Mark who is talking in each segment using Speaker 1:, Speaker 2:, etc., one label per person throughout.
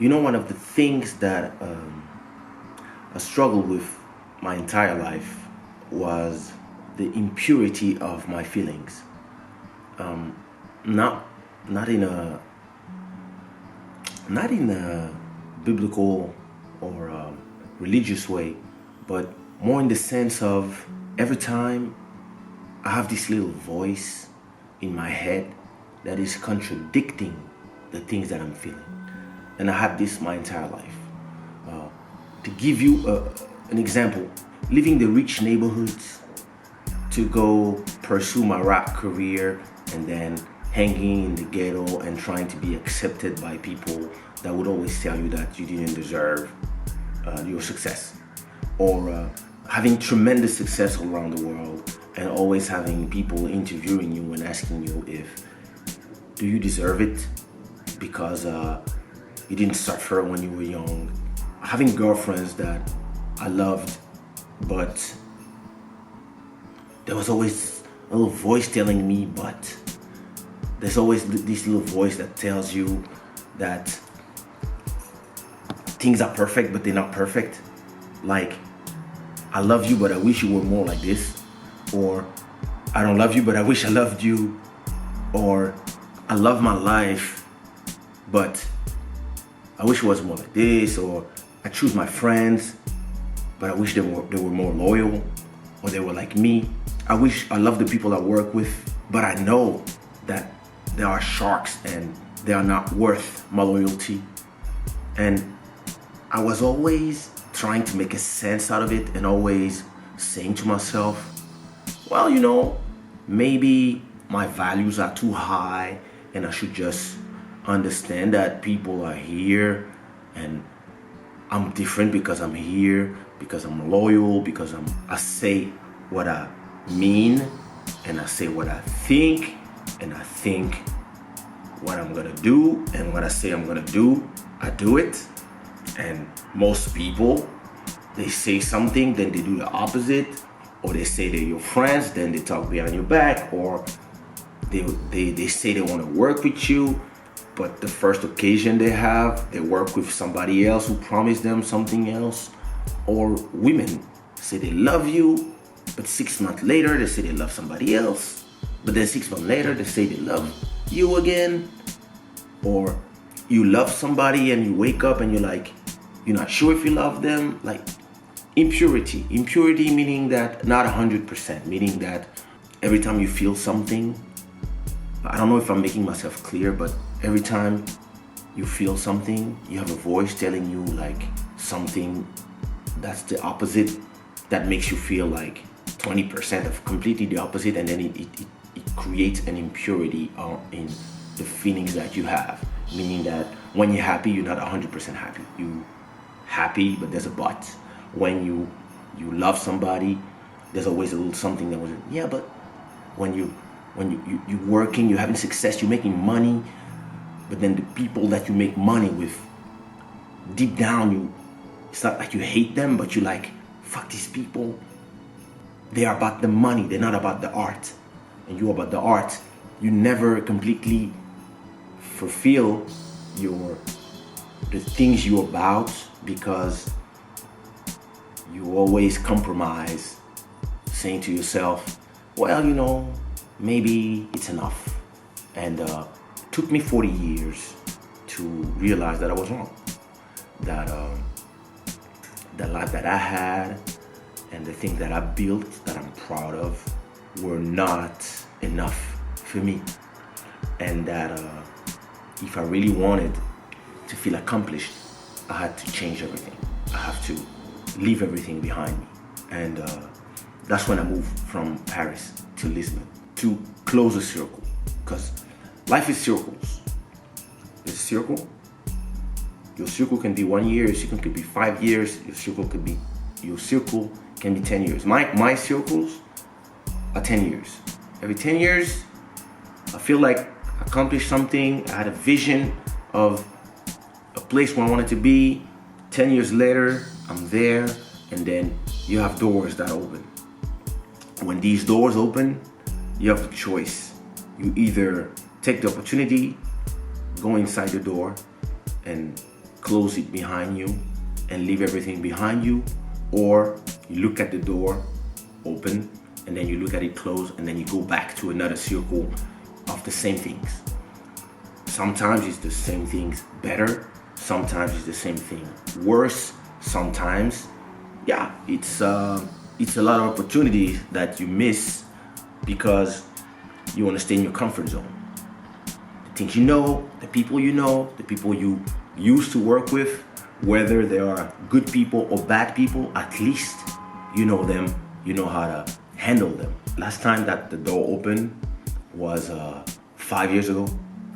Speaker 1: One of the things that I struggled with my entire life was the impurity of my feelings. Not not in a not in a biblical or religious way, but more in the sense of every time I have this little voice in my head that is contradicting the things that I'm feeling. And I had this my entire life. To give you an example, living the rich neighborhoods to go pursue my rap career and then hanging in the ghetto and trying to be accepted by people that would always tell you that you didn't deserve your success, or having tremendous success all around the world and always having people interviewing you and asking you if do you deserve it because you didn't suffer when you were young, having girlfriends that I loved, but there was always a little voice telling me, but there's always this little voice that tells you that things are perfect, but they're not perfect. Like, I love you, but I wish you were more like this. Or, I don't love you, but I wish I loved you. Or, I love my life, but I wish it was more like this. Or, I choose my friends, but I wish they were more loyal. Or they were like me. I wish I love the people I work with, but I know that they are sharks and they are not worth my loyalty. And I was always trying to make a sense out of it and always saying to myself, well, maybe my values are too high and I should just understand that people are here and I'm different because I'm here, because I'm loyal, because I say what I mean and I say what I think and I think what I'm gonna do, and what I say I'm gonna do, I do it. And most people, they say something, then they do the opposite, or they say they're your friends, then they talk behind your back, or they say they want to work with you, but the first occasion they have, they work with somebody else who promised them something else. Or women say they love you, but 6 months later they say they love somebody else, but then 6 months later they say they love you again. Or you love somebody and you wake up and you're not sure if you love them. Like, impurity meaning that not 100%, meaning that every time you feel something, I don't know if I'm making myself clear, but every time you feel something, you have a voice telling you like something that's the opposite, that makes you feel like 20% of completely the opposite, and then it creates an impurity in the feelings that you have. Meaning that when you're happy, you're not 100% happy. You happy, but there's a but. When you love somebody, there's always a little something that was, yeah, but when you working, you're having success, you're making money, but then the people that you make money with, deep down, it's not like you hate them, but you like, fuck these people. They are about the money, they're not about the art. And you about the art. You never completely fulfill the things you're about because you always compromise, saying to yourself, well, maybe it's enough. And it took me 40 years to realize that I was wrong. That the life that I had and the things that I built that I'm proud of were not enough for me. And that if I really wanted to feel accomplished, I had to change everything. I have to leave everything behind me. And that's when I moved from Paris to Lisbon to close the circle. Because life is circles. It's a circle. Your circle can be 1 year, your circle could be 5 years, your circle can be 10 years. My circles are 10 years. Every 10 years, I feel like I accomplished something. I had a vision of a place where I wanted to be. 10 years later, I'm there, and then you have doors that open. When these doors open, you have the choice. You either take the opportunity, go inside the door, and close it behind you and leave everything behind you, or you look at the door open and then you look at it closed and then you go back to another circle of the same things. Sometimes it's the same things better, sometimes it's the same thing worse, sometimes it's a lot of opportunities that you miss because you want to stay in your comfort zone. The things you know, the people you used to work with, whether they are good people or bad people, at least you know them, you know how to handle them. Last time that the door opened was 5 years ago.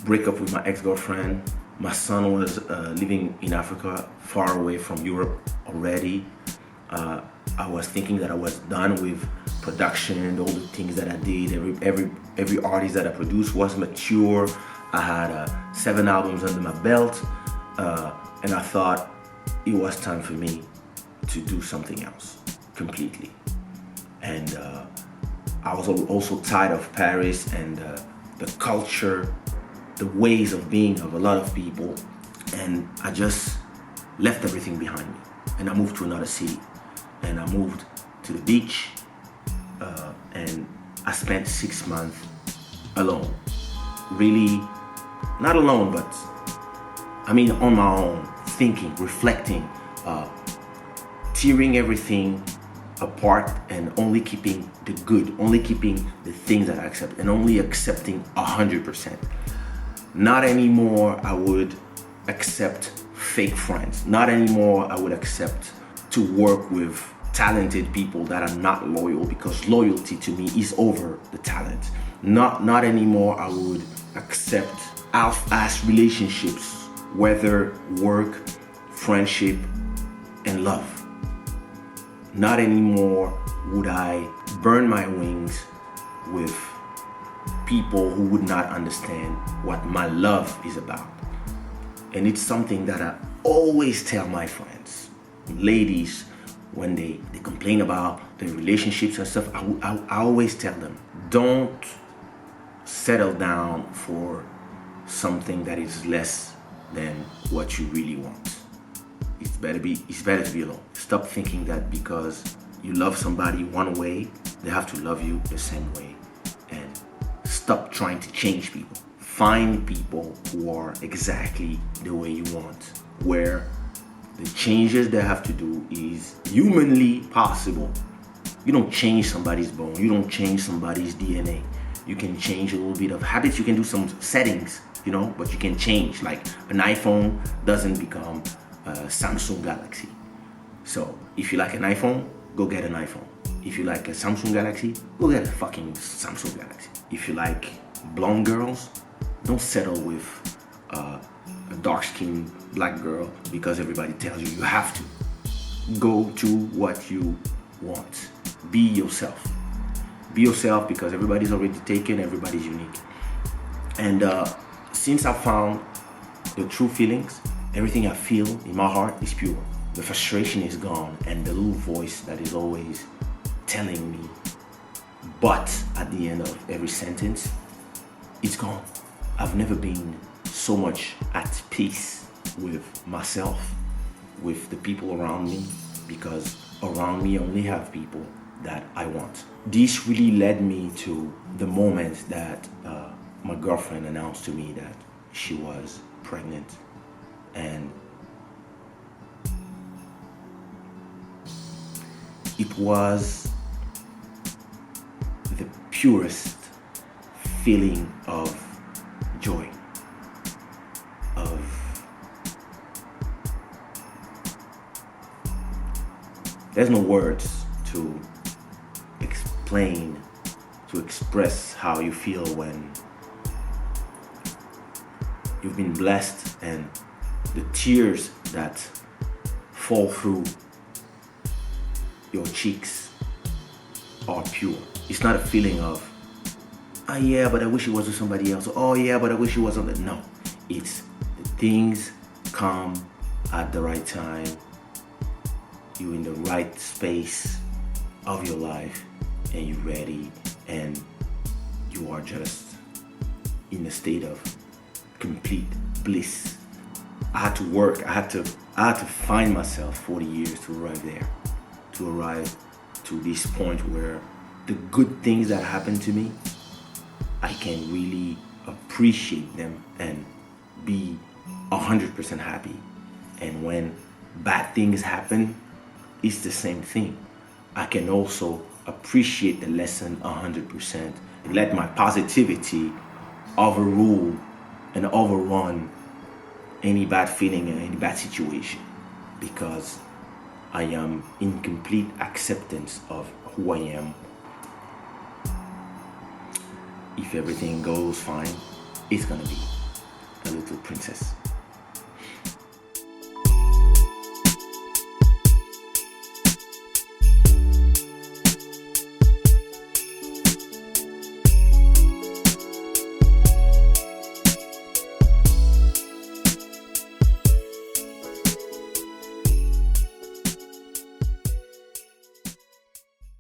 Speaker 1: Break up with my ex-girlfriend. My son was living in Africa, far away from Europe already. I was thinking that I was done with production, all the things that I did. Every artist that I produced was mature. I had 7 albums under my belt, and I thought it was time for me to do something else completely. And I was also tired of Paris and the culture, the ways of being of a lot of people, and I just left everything behind me and I moved to another city, and I moved to the beach, and I spent 6 months alone. Really, not alone, but I mean on my own, thinking, reflecting, tearing everything apart and only keeping the good, only keeping the things that I accept, and only accepting 100%. Not anymore I would accept fake friends. Not anymore I would accept to work with talented people that are not loyal, because loyalty to me is over the talent. Not anymore I would accept half-ass relationships, whether work, friendship, and love. Not anymore would I burn my wings with people who would not understand what my love is about. And it's something that I always tell my friends, ladies, when they complain about their relationships and stuff, I always tell them, don't settle down for something that is less than what you really want. It's better to be alone. Stop thinking that because you love somebody one way, they have to love you the same way. And stop trying to change people. Find people who are exactly the way you want, where the changes they have to do is humanly possible. You don't change somebody's bone. You don't change somebody's DNA. You can change a little bit of habits. You can do some settings, but you can change. Like an iPhone doesn't become a Samsung Galaxy. So if you like an iPhone, go get an iPhone. If you like a Samsung Galaxy, go get a fucking Samsung Galaxy. If you like blonde girls, don't settle with a dark-skinned black girl because everybody tells you have to. Go to what you want. Be yourself. Be yourself, because everybody's already taken, everybody's unique. And since I found the true feelings, everything I feel in my heart is pure. The frustration is gone, and the little voice that is always telling me but at the end of every sentence, it's gone. I've never been so much at peace with myself, with the people around me, because around me I only have people that I want. This really led me to the moment that my girlfriend announced to me that she was pregnant. And it was the purest feeling of joy, there's no words to explain, to express how you feel when you've been blessed and the tears that fall through your cheeks are pure. It's not a feeling of, oh yeah, but I wish it was with somebody else. Oh yeah, but I wish it wasn't. No, it's the things come at the right time. You're in the right space of your life and you're ready, and you are just in a state of complete bliss. I had to work. I had to find myself 40 years to arrive there, to arrive to this point where the good things that happen to me, I can really appreciate them and be 100% happy. And when bad things happen, it's the same thing. I can also appreciate the lesson 100% and let my positivity overrule and overrun any bad feeling and any bad situation, because I am in complete acceptance of who I am. If everything goes fine, it's gonna be a little princess.